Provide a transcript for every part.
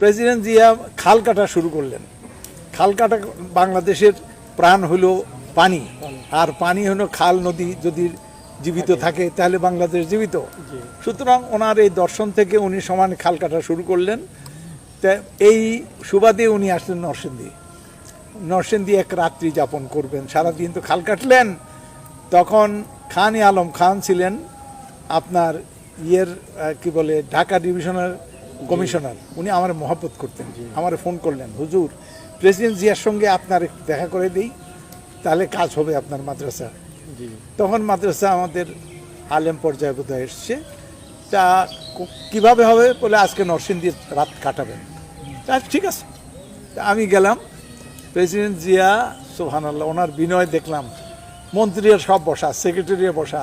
President Zia খাল কাটা শুরু করলেন। খাল কাটা, বাংলাদেশের প্রাণ হলো পানি, আর পানি হলো খাল নদী, যদি জীবিত থাকে তাহলে বাংলাদেশ জীবিত। সুতরাং ওনার এই দর্শন থেকে উনি সমান খাল কাটা শুরু করলেন। তা এই সুবাদে উনি আসলেন নরসিংদী এক রাত্রি যাপন করবেন, সারাদিন তো খাল কাটলেন। তখন খান-ই আলম খান ছিলেন আপনার কি বলে ঢাকা ডিভিশনাল কমিশনার। উনি আমার মহব্বত করতেন, আমার ফোন করলেন, হুজুর প্রেসিডেন্ট জিয়ার সঙ্গে আপনার দেখা করে দিই, তাহলে কাজ হবে আপনার মাদ্রাসা। তখন মাদ্রাসা আমাদের আলেম পর্যায়ে বোধহয় এসছে। তা কীভাবে হবে বলে, আজকে নরসিংদীর রাত কাটাবেন। তা ঠিক আছে, তা আমি গেলাম। প্রেসিডেন্ট জিয়া সুবহানাল্লাহ, ওনার বিনয় দেখলাম। মন্ত্রীরা সব বসা, সেক্রেটারিরা বসা,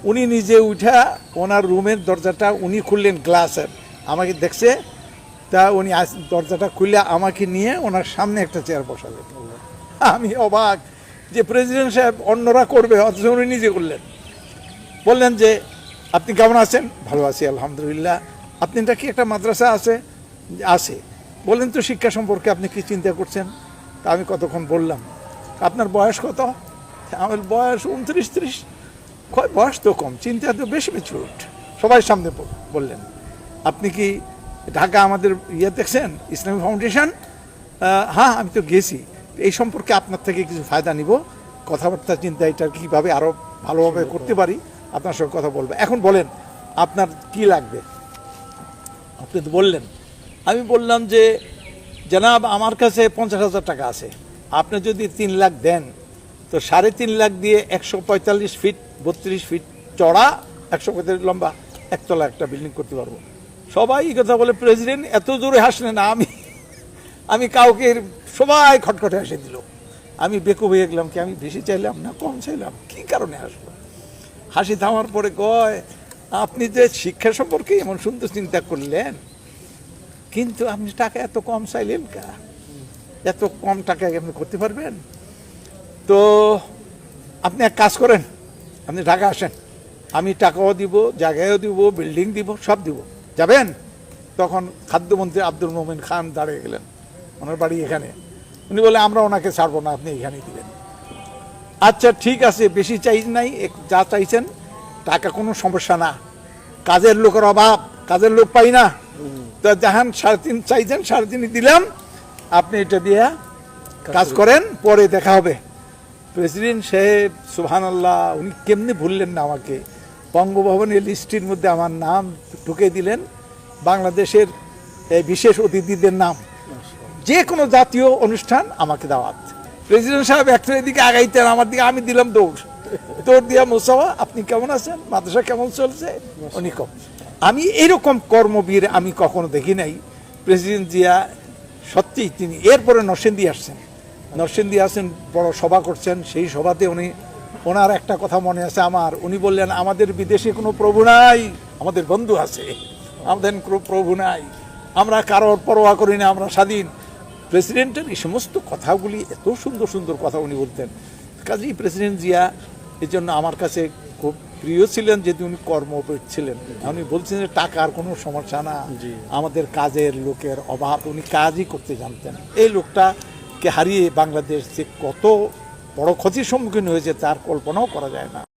উনি নিজে উঠা ওনার রুমের দরজাটা উনি খুললেন গ্লাসের, আমাকে দেখছে। তা উনি দরজাটা খুলে আমাকে নিয়ে ওনার সামনে একটা চেয়ার বসালেন। আমি অবাক যে প্রেসিডেন্ট সাহেব অন্যরা করবে, অথচ উনি নিজে করলেন। বললেন যে আপনি কেমন আছেন? ভালো আছি আলহামদুলিল্লাহ। আপনার কি একটা মাদ্রাসা আছে? বললেন তো শিক্ষা সম্পর্কে আপনি কি চিন্তা করছেন? তা আমি কতক্ষণ বললাম। আপনার বয়স কত? আমার বয়স 29-30। বয়স তো কম, চিন্তা তো বেশি ম্যাচিউর। সবাই সামনে বললেন, আপনি কি ঢাকা আমাদের দেখছেন ইসলামী ফাউন্ডেশন? হ্যাঁ, আমি তো গেছি। এই সম্পর্কে আপনার থেকে কিছু ফায়দা নিব, কথাবার্তা চিন্তা এটা কীভাবে আরও ভালোভাবে করতে পারি আপনার সঙ্গে কথা বলবো। এখন বলেন আপনার কি লাগবে? আপনি তো বললেন। আমি বললাম যে জনাব, আমার কাছে 50,000 টাকা আছে। আপনি যদি 3 লাখ দেন তো 3.5 লাখ দিয়ে 145 ফিট 32 ফিট চড়া, 145 লম্বা একতলা একটা বিল্ডিং করতে পারবো। সবাই এই কথা বলে। প্রেসিডেন্ট এত জোরে হাসলেন, আমি কাউকে, সবাই খটখটে হাসি দিল। আমি বেকুব হয়ে গেলাম, কি আমি বেশি চাইলাম না কম চাইলাম, কি কারণে হাসলো? হাসি থামার পরে কয়, আপনি যে শিক্ষা সম্পর্কে এমন সুন্দর চিন্তা করলেন, কিন্তু আপনি টাকা এত কম চাইলেন কা? এত কম টাকায় আপনি করতে পারবেন? তো আপনি এক কাজ করেন, আপনি ঢাকা আসেন, আমি টাকাও দিব, জায়গায়ও দিব, বিল্ডিং দিব, সব দিব। যাবেন? তখন খাদ্যমন্ত্রী আব্দুল মোমেন খান দাঁড়িয়ে গেলেন, ওনার বাড়ি এখানে। উনি বলে, আমরা ওনাকে ছাড়বো না, আপনি এখানেই দিবেন। আচ্ছা ঠিক আছে, বেশি চাই নাই, যা চাইছেন। টাকা কোনো সমস্যা না, কাজের লোকের অভাব, কাজের লোক পাই না। তো যাহান 3.5 চাইছেন, 3.5 দিলাম, আপনি এটা দিয়ে কাজ করেন, পরে দেখা হবে। প্রেসিডেন্ট সাহেব সুবহানাল্লাহ, উনি কেমনি ভুললেন না আমাকে। বঙ্গভবনের লিস্টের মধ্যে আমার নাম ঢুকে দিলেন, বাংলাদেশের বিশেষ অতিথিদের নাম। যে কোনো জাতীয় অনুষ্ঠান আমাকে দাওয়াত। প্রেসিডেন্ট সাহেব একটা দিকে আগাইতেন, আমার দিকে, আমি দিলাম দৌড় দিয়া, মোসাফা আপনি কেমন আছেন, মাদ্রাসা কেমন চলছে? উনি কম। আমি এরকম কর্মবীর আমি কখনো দেখি নাই। প্রেসিডেন্ট জিয়া সত্যিই তিনি এরপরে নরসিংদী আসছেন, বড় সভা করছেন। সেই সভাতে ওনার একটা কথা মনে আছে আমার। উনি বললেন, আমাদের বিদেশে কোনো প্রভু নাই, আমাদের বন্ধু আছে, আমাদের কোনো প্রভু নাই, আমরা কারোর পরোয়া করি না, আমরা স্বাধীন। প্রেসিডেন্টের এই সমস্ত কথাগুলি, এত সুন্দর সুন্দর কথা উনি বলতেন। কাজেই প্রেসিডেন্ট জিয়া এই জন্য আমার কাছে খুব প্রিয় ছিলেন, যেহেতু উনি কর্মপীঠ ছিলেন। উনি বলছেন যে টাকার কোনো সমস্যা না, আমাদের কাজের লোকের অভাব, উনি কাজই করতে জানতেন। এই লোকটাকে হারিয়ে বাংলাদেশ যে কত বড় ক্ষতির সম্মুখীন হয়েছে তার কল্পনাও করা যায় না।